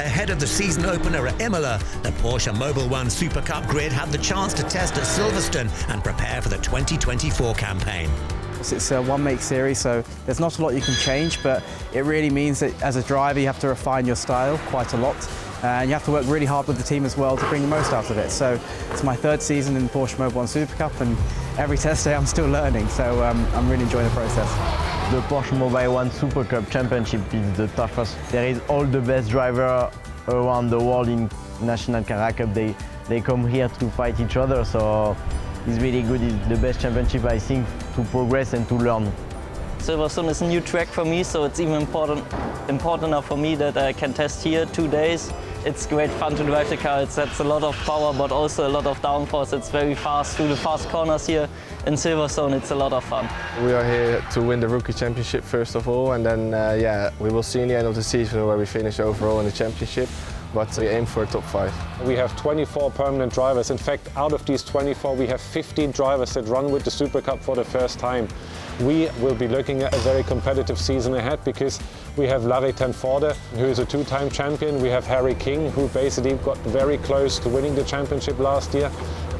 Ahead of the season opener at Imola, the Porsche Mobil Supercup grid had the chance to test at Silverstone and prepare for the 2024 campaign. It's a one-make series, so there's not a lot you can change, but it really means that as a driver you have to refine your style quite a lot, and you have to work really hard with the team as well to bring the most out of it. So it's my third season in Porsche Mobil Supercup, and every test day I'm still learning, so I'm really enjoying the process. The Porsche Mobil Supercup Championship is the toughest. There is all the best drivers around the world in National Car Cup. They come here to fight each other, so it's really good. It's the best championship, I think, to progress and to learn. Silverstone is a new track for me, so it's even important enough for me that I can test here 2 days. It's great fun to drive the car. That's a lot of power, but also a lot of downforce. It's very fast through the fast corners here in Silverstone. It's a lot of fun. We are here to win the Rookie Championship first of all, and then we will see in the end of the season where we finish overall in the championship. But we aim for a top 5. We have 24 permanent drivers. In fact, out of these 24, we have 15 drivers that run with the Super Cup for the first time. We will be looking at a very competitive season ahead because we have Larry Tenforde, who is a 2-time champion. We have Harry King, who basically got very close to winning the championship last year.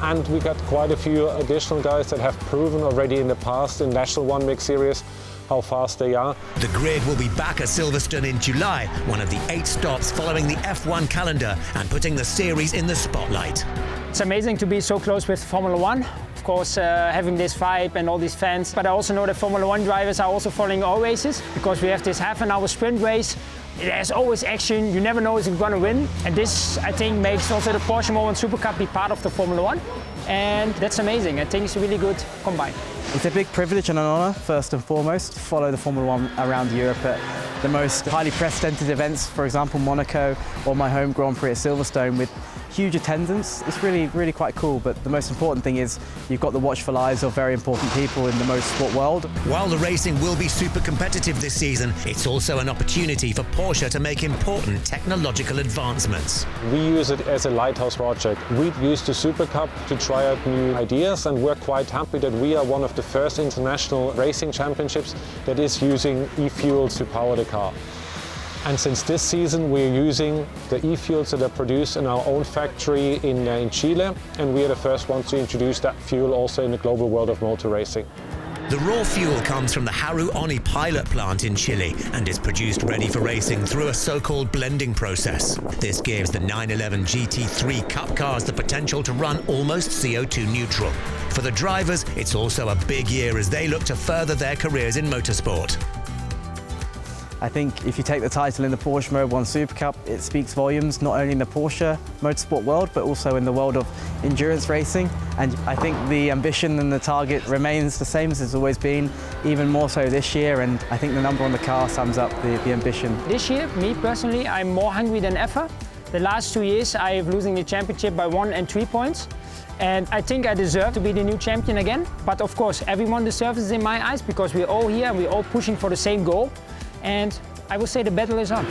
And we got quite a few additional guys that have proven already in the past in National 1 Mix Series how fast they are. The grid will be back at Silverstone in July, one of the 8 stops following the F1 calendar and putting the series in the spotlight. It's amazing to be so close with Formula 1. Of course, having this vibe and all these fans. But I also know that Formula 1 drivers are also following our races because we have this half-an-hour sprint race. There's always action. You never know who's going to win. And this, I think, makes also the Porsche Mobil Supercup be part of the Formula 1. And that's amazing. I think it's really good combined. It's a big privilege and an honour, first and foremost, to follow the Formula 1 around Europe at the most highly precedented events, for example Monaco or my home Grand Prix at Silverstone with huge attendance. It's really quite cool, but the most important thing is you've got the watchful eyes of very important people in the motorsport world. While the racing will be super competitive this season, it's also an opportunity for Porsche to make important technological advancements. We use it as a lighthouse project. We use the Super Cup to try out new ideas, and we're quite happy that we are one of the first international racing championships that is using e-fuels to power the car. And since this season we're using the e-fuels that are produced in our own factory in Chile, and we are the first ones to introduce that fuel also in the global world of motor racing. The raw fuel comes from the Haru Oni pilot plant in Chile and is produced ready for racing through a so-called blending process. This gives the 911 GT3 Cup cars the potential to run almost CO2 neutral. For the drivers, it's also a big year as they look to further their careers in motorsport. I think if you take the title in the Porsche Mobil Supercup, it speaks volumes not only in the Porsche motorsport world, but also in the world of endurance racing. And I think the ambition and the target remains the same as it's always been, even more so this year. And I think the number on the car sums up the ambition. This year, me personally, I'm more hungry than ever. The last 2 years, I've losing the championship by 1 and 3 points. And I think I deserve to be the new champion again. But of course, everyone deserves it in my eyes because we're all here and we're all pushing for the same goal. And I will say the battle is on.